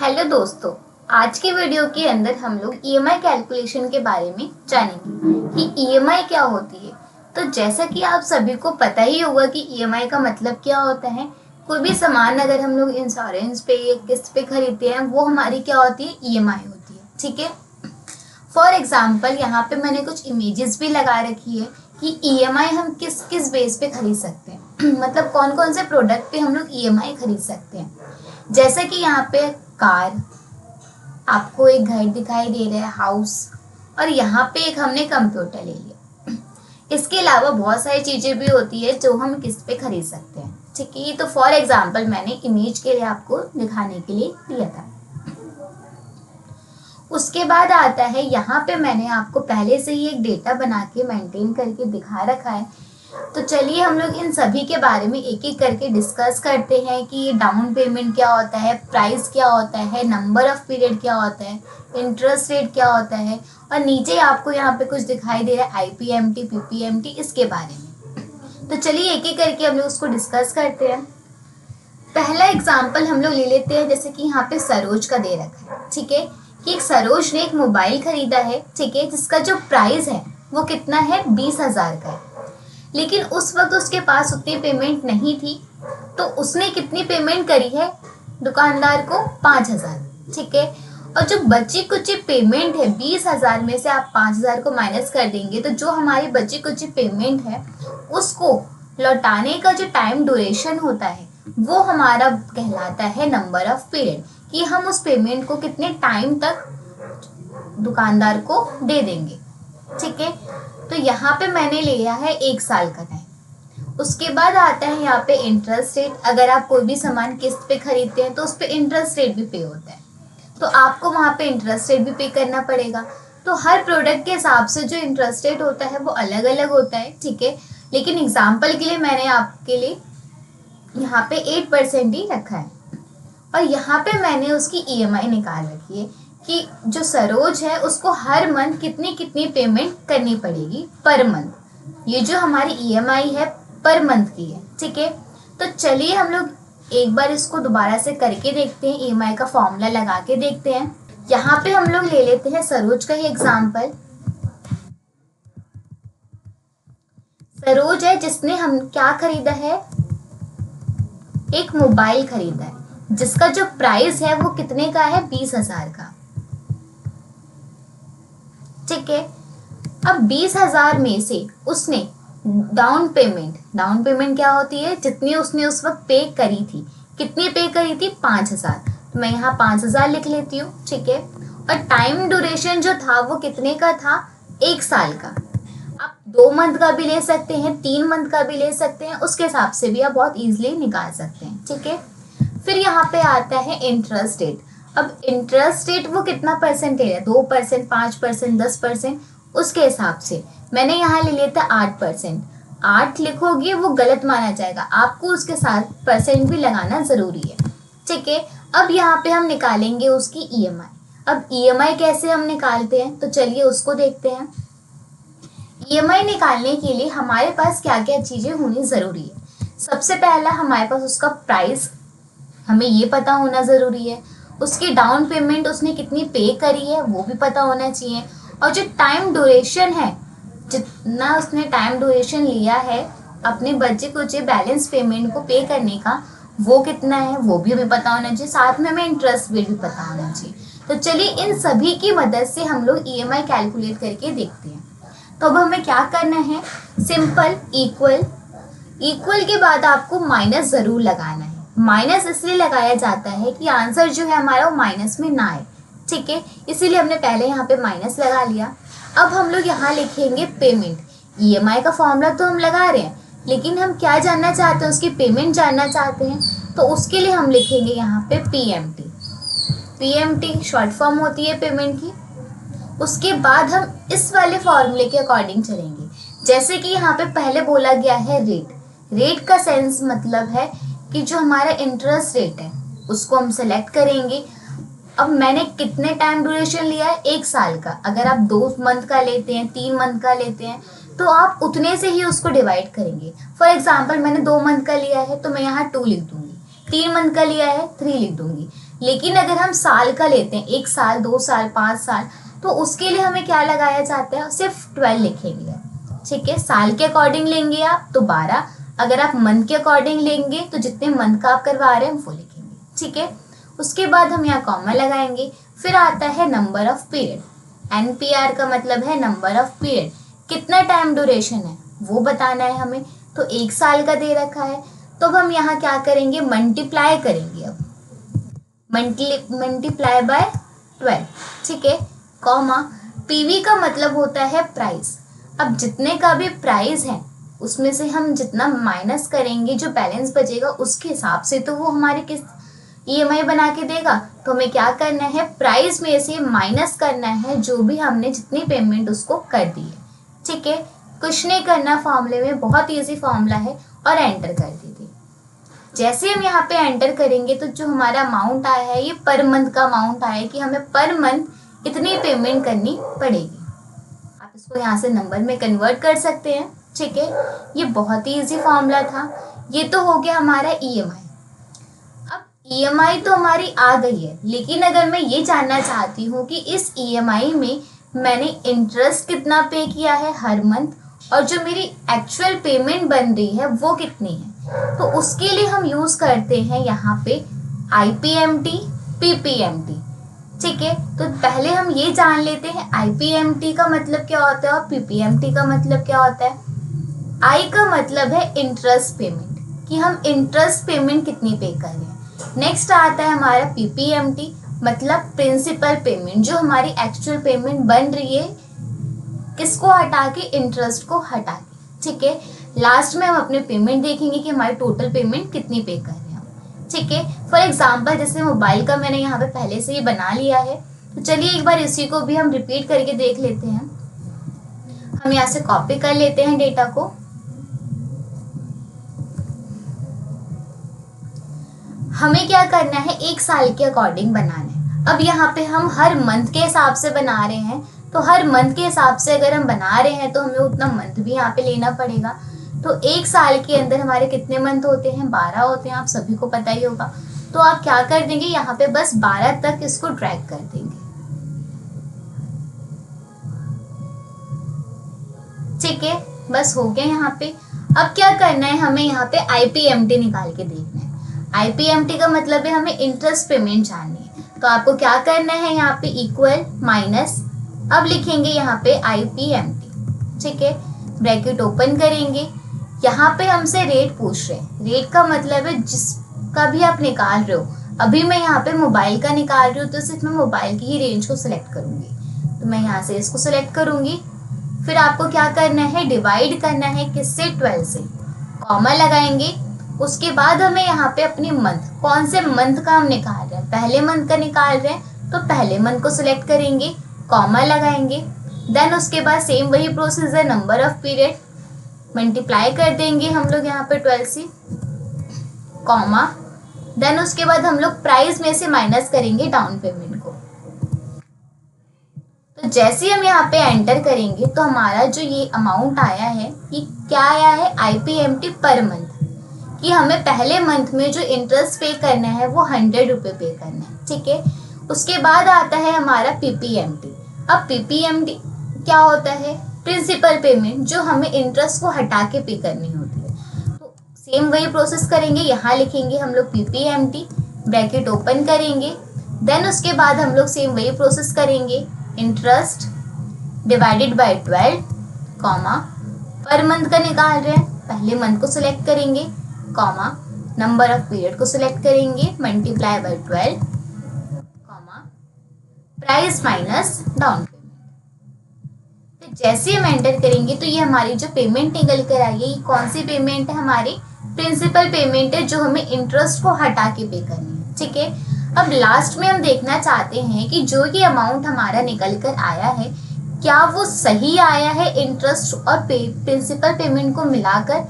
Hello दोस्तों, आज के वीडियो के अंदर हम लोग ईएमआई कैलकुलेशन के बारे में जानेंगे कि ईएमआई क्या होती है। तो जैसा कि आप सभी को पता ही होगा कि ईएमआई का मतलब क्या होता है। कोई भी सामान अगर हम लोग इंश्योरेंस पे या किस्त पे खरीदते हैं वो हमारी क्या होती है, ईएमआई होती है। ठीक है। फॉर एग्जाम्पल यहाँ पे मैंने कुछ इमेजेस भी लगा रखी है कि ईएमआई हम किस किस बेस पे खरीद सकते हैं मतलब कौन कौन से प्रोडक्ट पे हम लोग ईएमआई खरीद सकते हैं। जैसे कि यहाँ पे कार, आपको एक घर दिखाई दे रहा है, हाउस, और यहाँ पे एक हमने कंप्यूटर ले लिया। इसके अलावा बहुत सारी चीज़ें भी होती है जो हम किस्त पे खरीद सकते हैं। ठीक है, ये तो फॉर एग्जांपल मैंने इमेज के लिए आपको दिखाने के लिए दिया था। उसके बाद आता है यहाँ पे मैंने आपको पहले से ही एक डेटा बना के मेंटेन करके दिखा रखा है। तो चलिए हम लोग इन सभी के बारे में एक एक करके डिस्कस करते हैं कि ये डाउन पेमेंट क्या होता है, प्राइस क्या होता है, नंबर ऑफ पीरियड क्या होता है, इंटरेस्ट रेट क्या होता है, और नीचे आपको यहाँ पे कुछ दिखाई दे रहा है आईपीएमटी, पीपीएमटी, इसके बारे में। तो चलिए एक एक करके हम लोग उसको डिस्कस करते हैं। पहला एग्जाम्पल हम लोग ले लेते हैं, जैसे कि यहाँ पे सरोज का दे रखा है। ठीक है, कि एक सरोज ने एक मोबाइल खरीदा है। ठीक है, जिसका जो प्राइस है वो कितना है, 20,000 का है। लेकिन उस वक्त उसके पास उतनी पेमेंट नहीं थी, तो उसने कितनी पेमेंट करी है, दुकानदार को 5,000। ठीक है, और जो बची कुची पेमेंट है 20,000 में से आप 5,000 को माइनस कर देंगे, तो जो हमारी बची कुची पेमेंट है उसको लौटाने का जो टाइम ड्यूरेशन होता है वो हमारा कहलाता है नंबर ऑफ पीरियड, कि हम उस पेमेंट को कितने टाइम तक दुकानदार को दे देंगे। ठीक है, तो यहाँ पे मैंने लिया है 1 साल का टाइम। उसके बाद आता है यहाँ पे इंटरेस्ट रेट। अगर आप कोई भी सामान किस्त पे खरीदते हैं तो उस पे इंटरेस्ट रेट भी पे होता है, तो आपको वहाँ पे इंटरेस्ट रेट भी पे करना पड़ेगा। तो हर प्रोडक्ट के हिसाब से जो इंटरेस्ट रेट होता है वो अलग अलग होता है। ठीक है, लेकिन एग्जाम्पल के लिए मैंने आपके लिए यहाँ पे 8% ही रखा है, और यहाँ पे मैंने उसकी ईएमआई निकाल रखी है कि जो सरोज है उसको हर मंथ कितनी कितनी पेमेंट करनी पड़ेगी पर मंथ। ये जो हमारी ईएमआई है पर मंथ की है। ठीक है, तो चलिए हम लोग एक बार इसको दोबारा से करके देखते हैं, ईएमआई का फॉर्मूला लगा के देखते हैं। यहाँ पे हम लोग ले लेते हैं सरोज का ही एग्जाम्पल। सरोज है जिसने हम क्या खरीदा है, एक मोबाइल खरीदा है जिसका जो प्राइस है वो कितने का है, 20,000 का। ठीक है, अब 20,000 में से उसने डाउन पेमेंट क्या होती है, जितनी उसने उस वक्त पे करी थी, कितनी पे करी थी, 5,000। तो मैं यहाँ 5,000 लिख लेती हूँ। ठीक है, और टाइम ड्यूरेशन जो था वो कितने का था, 1 साल का। आप 2 मंथ का भी ले सकते हैं, 3 मंथ का भी ले सकते हैं, उसके हिसाब से भी आप बहुत इजीली निकाल सकते हैं। ठीक है, फिर यहाँ पे आता है इंटरेस्ट रेट। अब इंटरेस्ट रेट वो कितना परसेंटेज है, 2%, 5%, 10%, उसके हिसाब से मैंने यहाँ ले लिया था 8%। 8 लिखोगे वो गलत माना जाएगा, आपको उसके साथ परसेंट भी लगाना जरूरी है। ठीक है, अब यहाँ पे हम निकालेंगे उसकी ईएमआई। अब ईएमआई कैसे हम निकालते हैं, तो चलिए उसको देखते हैं। ईएमआई निकालने के लिए हमारे पास क्या क्या चीजें होनी जरूरी है। सबसे पहला हमारे पास उसका प्राइस, हमें ये पता होना ज़रूरी है। उसकी डाउन पेमेंट उसने कितनी पे करी है वो भी पता होना चाहिए, और जो टाइम ड्यूरेशन है, जितना उसने टाइम ड्यूरेशन लिया है अपने बचे कुचे बैलेंस पेमेंट को पे करने का, वो कितना है वो भी हमें पता होना चाहिए। साथ में हमें इंटरेस्ट रेट भी पता होना चाहिए। तो चलिए इन सभी की मदद से हम लोग ईएमआई कैलकुलेट करके देखते हैं। तो अब हमें क्या करना है, सिंपल इक्वल के बाद आपको माइनस ज़रूर लगाना है। माइनस इसलिए लगाया जाता है कि आंसर जो है हमारा वो माइनस में ना आए। ठीक है, इसीलिए हमने पहले यहाँ पे माइनस लगा लिया। अब हम लोग यहाँ लिखेंगे पेमेंट। ईएमआई का फॉर्मूला तो हम लगा रहे हैं, लेकिन हम क्या जानना चाहते हैं, उसकी पेमेंट जानना चाहते हैं, तो उसके लिए हम लिखेंगे यहाँ पे पीएमटी। पीएमटी शॉर्ट फॉर्म होती है पेमेंट की। उसके बाद हम इस वाले फॉर्मूले के अकॉर्डिंग चलेंगे। जैसे कि यहाँ पे पहले बोला गया है रेट का सेंस मतलब है कि जो हमारा इंटरेस्ट रेट है उसको हम सेलेक्ट करेंगे। अब मैंने कितने टाइम ड्यूरेशन लिया है, 1 साल का। अगर आप 2 मंथ का लेते हैं, 3 मंथ का लेते हैं, तो आप उतने से ही उसको डिवाइड करेंगे। फॉर एग्जाम्पल मैंने 2 मंथ का लिया है तो मैं यहाँ 2 लिख दूंगी, 3 मंथ का लिया है 3 लिख दूंगी। लेकिन अगर हम साल का लेते हैं, 1 साल, 2 साल, 5 साल, तो उसके लिए हमें क्या लगाया जाता है, सिर्फ 12 लिखेंगे। ठीक है, साल के अकॉर्डिंग लेंगे आप तो 12, अगर आप मंथ के अकॉर्डिंग लेंगे तो जितने मंथ का आप करवा रहे हैं वो लिखेंगे। ठीक है, उसके बाद हम यहाँ कॉमा लगाएंगे। फिर आता है नंबर ऑफ पीरियड। NPR का मतलब है नंबर ऑफ पीरियड, कितना टाइम ड्यूरेशन है वो बताना है हमें। तो 1 साल का दे रखा है, तो अब हम यहाँ क्या करेंगे, मल्टीप्लाई करेंगे। अब मल्टीप्लाई बाय 12। ठीक है, कॉमा, PV का मतलब होता है प्राइस। अब जितने का भी प्राइस है उसमें से हम जितना माइनस करेंगे, जो बैलेंस बचेगा उसके हिसाब से तो वो हमारे किस EMI बना के देगा। तो हमें क्या करना है, प्राइस में से माइनस करना है जो भी हमने जितनी पेमेंट उसको कर दी है। ठीक है, कुछ नहीं करना फॉर्मूले में, बहुत इजी फॉर्मूला है, और एंटर कर दीजिए। जैसे हम यहाँ पे एंटर करेंगे तो जो हमारा अमाउंट आया है ये पर मंथ का अमाउंट आया है कि हमें पर मंथ इतनी पेमेंट करनी पड़ेगी। आप इसको यहाँ से नंबर में कन्वर्ट कर सकते हैं। ठीक है, ये बहुत ही इजी फॉर्मूला था। ये तो हो गया हमारा EMI। अब EMI तो हमारी आ गई है, लेकिन अगर मैं ये जानना चाहती हूँ कि इस EMI में मैंने इंटरेस्ट कितना पे किया है हर मंथ, और जो मेरी एक्चुअल पेमेंट बन रही है वो कितनी है, तो उसके लिए हम यूज करते हैं यहाँ पे IPMT, PPMT। ठीक है, तो पहले हम ये जान लेते हैं IPMT का मतलब क्या होता है और PPMT का मतलब क्या होता है। I का मतलब है इंटरेस्ट पेमेंट, कि हम इंटरेस्ट पेमेंट कितनी पे कर रहे हैं। नेक्स्ट आता है हमारा PPMT, मतलब प्रिंसिपल पेमेंट, जो हमारी एक्चुअल पेमेंट बन रही है किसको हटा के, इंटरेस्ट को हटा के। ठीक है, लास्ट में हम अपने पेमेंट देखेंगे कि हमारी टोटल पेमेंट कितनी पे कर रहे हैं। ठीक है, फॉर एग्जांपल जैसे मोबाइल का मैंने यहाँ पे पहले से ही बना लिया है, तो चलिए एक बार इसी को भी हम रिपीट करके देख लेते हैं। हम यहाँ से कॉपी कर लेते हैं डेटा को। हमें क्या करना है, 1 साल के अकॉर्डिंग बनाना है। अब यहाँ पे हम हर मंथ के हिसाब से बना रहे हैं, तो हर मंथ के हिसाब से अगर हम बना रहे हैं तो हमें उतना मंथ भी यहाँ पे लेना पड़ेगा। तो 1 साल के अंदर हमारे कितने मंथ होते हैं, 12 होते हैं, आप सभी को पता ही होगा। तो आप क्या कर देंगे, यहाँ पे बस 12 तक इसको ड्रैग कर देंगे। ठीक है, बस हो गया यहाँ पे। अब क्या करना है, हमें यहाँ पे IPMT निकाल के देखना है। IPMT का मतलब है हमें इंटरेस्ट पेमेंट जाननी है। तो आपको क्या करना है, यहाँ पे इक्वल माइनस, अब लिखेंगे यहाँ पे IPMT। ठीक है, ब्रैकेट ओपन करेंगे। यहाँ पे हमसे रेट पूछ रहे हैं, रेट का मतलब है जिसका भी आप निकाल रहे हो। अभी मैं यहाँ पे मोबाइल का निकाल रही हूँ, तो सिर्फ मैं मोबाइल की ही रेंज को सिलेक्ट करूंगी। तो मैं यहाँ से इसको सिलेक्ट करूंगी। फिर आपको क्या करना है, डिवाइड करना है किससे, 12 से, कॉमा लगाएंगे। उसके बाद हमें यहाँ पे अपनी मंथ, कौन से मंथ का हम निकाल रहे हैं, पहले मंथ का निकाल रहे हैं, तो पहले मंथ को सिलेक्ट करेंगे, कॉमा लगाएंगे। देन उसके बाद सेम वही प्रोसेस है, नंबर ऑफ पीरियड, मल्टीप्लाई कर देंगे हम लोग यहाँ पे 12 से, कॉमा। देन उसके बाद हम लोग प्राइस में से माइनस करेंगे डाउन पेमेंट को। तो जैसे हम यहाँ पे एंटर करेंगे तो हमारा जो ये अमाउंट आया है, ये क्या आया है, IPMT पर मंथ, कि हमें पहले मंथ में जो इंटरेस्ट पे करना है वो 100 रुपये पे करना है। ठीक है, उसके बाद आता है हमारा PPMT। अब PPMT क्या होता है, प्रिंसिपल पेमेंट, जो हमें इंटरेस्ट को हटा के पे करनी होती है। तो सेम वही प्रोसेस करेंगे, यहाँ लिखेंगे हम लोग PPMT, ब्रैकेट ओपन करेंगे। देन उसके बाद हम लोग सेम वही प्रोसेस करेंगे, interest divided by 12, comma, per month का निकाल रहे हैं, पहले मंथ को सिलेक्ट करेंगे, कॉमा, नंबर ऑफ पीरियड को सिलेक्ट करेंगे, multiply by 12, comma, price minus down payment. तो जैसे हम एंटर करेंगे तो ये हमारी जो पेमेंट निकल कर आई है, ये कौन सी पेमेंट है, हमारी प्रिंसिपल पेमेंट है, जो हमें इंटरेस्ट को हटा के पे करनी है। ठीक है, अब लास्ट में हम देखना चाहते हैं कि जो ये अमाउंट हमारा निकल कर आया है, क्या वो सही आया है इंटरेस्ट और प्रिंसिपल पेमेंट को मिलाकर।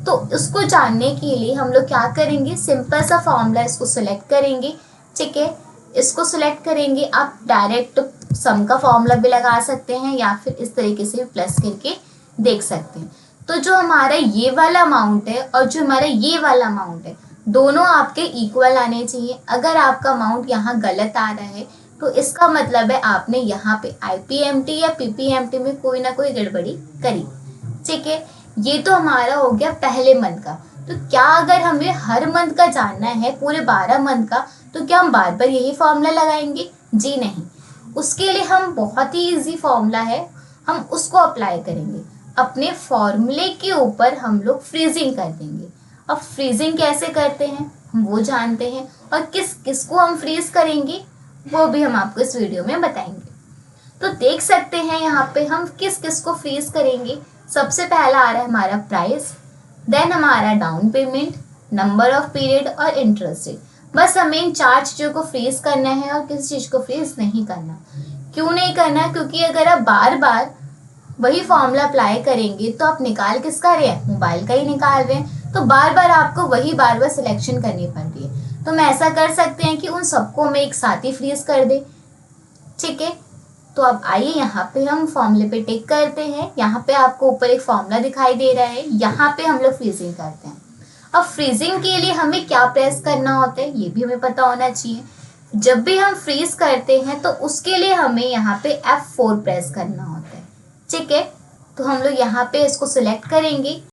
तो उसको जानने के लिए हम लोग क्या करेंगे, सिंपल सा फॉर्मूला इसको सिलेक्ट करेंगे। ठीक है, इसको सिलेक्ट करेंगे, आप डायरेक्ट सम का फॉर्मूला भी लगा सकते हैं या फिर इस तरीके से प्लस करके देख सकते हैं। तो जो हमारा ये वाला अमाउंट है और जो हमारा ये वाला अमाउंट है, दोनों आपके इक्वल आने चाहिए। अगर आपका अमाउंट यहाँ गलत आ रहा है तो इसका मतलब है आपने यहाँ पे आईपीएमटी या पीपीएमटी में कोई ना कोई गड़बड़ी करी। ठीक है, ये तो हमारा हो गया पहले मंथ का। तो क्या अगर हमें हर मंथ का जानना है, पूरे 12 मंथ का, तो क्या हम बार बार यही फॉर्मूला लगाएंगे? जी नहीं। उसके लिए हम बहुत ही इजी फॉर्मूला है, हम उसको अप्लाई करेंगे। अपने फॉर्मूले के ऊपर हम लोग फ्रीजिंग कर देंगे। अब फ्रीजिंग कैसे करते हैं हम वो जानते हैं, और किस किस को हम फ्रीज करेंगे वो भी हम आपको इस वीडियो में बताएंगे। तो देख सकते हैं यहाँ पे हम किस किस को फ्रीज करेंगे। सबसे पहला आ रहा है हमारा प्राइस, देन हमारा down payment, number of period और इंटरेस्ट रेट। बस हमें इन 4 चीज़ों को फ्रीज करना है और किसी चीज़ को फ्रीज नहीं करना। क्यों नहीं करना? क्योंकि अगर आप बार बार वही फॉर्मूला अप्लाई करेंगे तो आप निकाल किसका रहे हैं? मोबाइल का ही निकाल रहे हैं। तो बार बार आपको वही बार बार सिलेक्शन करनी पड़ रही है। तो हम ऐसा कर सकते हैं कि उन सबको हम एक साथ ही फ्रीज कर दे। ठीक है, तो अब आइए यहाँ पे हम फॉर्मूले पे टिक करते हैं। यहाँ पे आपको ऊपर एक फॉर्मूला दिखाई दे रहा है, यहाँ पे हम लोग फ्रीजिंग करते हैं। अब फ्रीजिंग के लिए हमें क्या प्रेस करना होता है ये भी हमें पता होना चाहिए। जब भी हम फ्रीज करते हैं तो उसके लिए हमें यहाँ पे F4 प्रेस करना होता है। ठीक है, तो हम लोग यहाँ पे इसको सिलेक्ट करेंगे।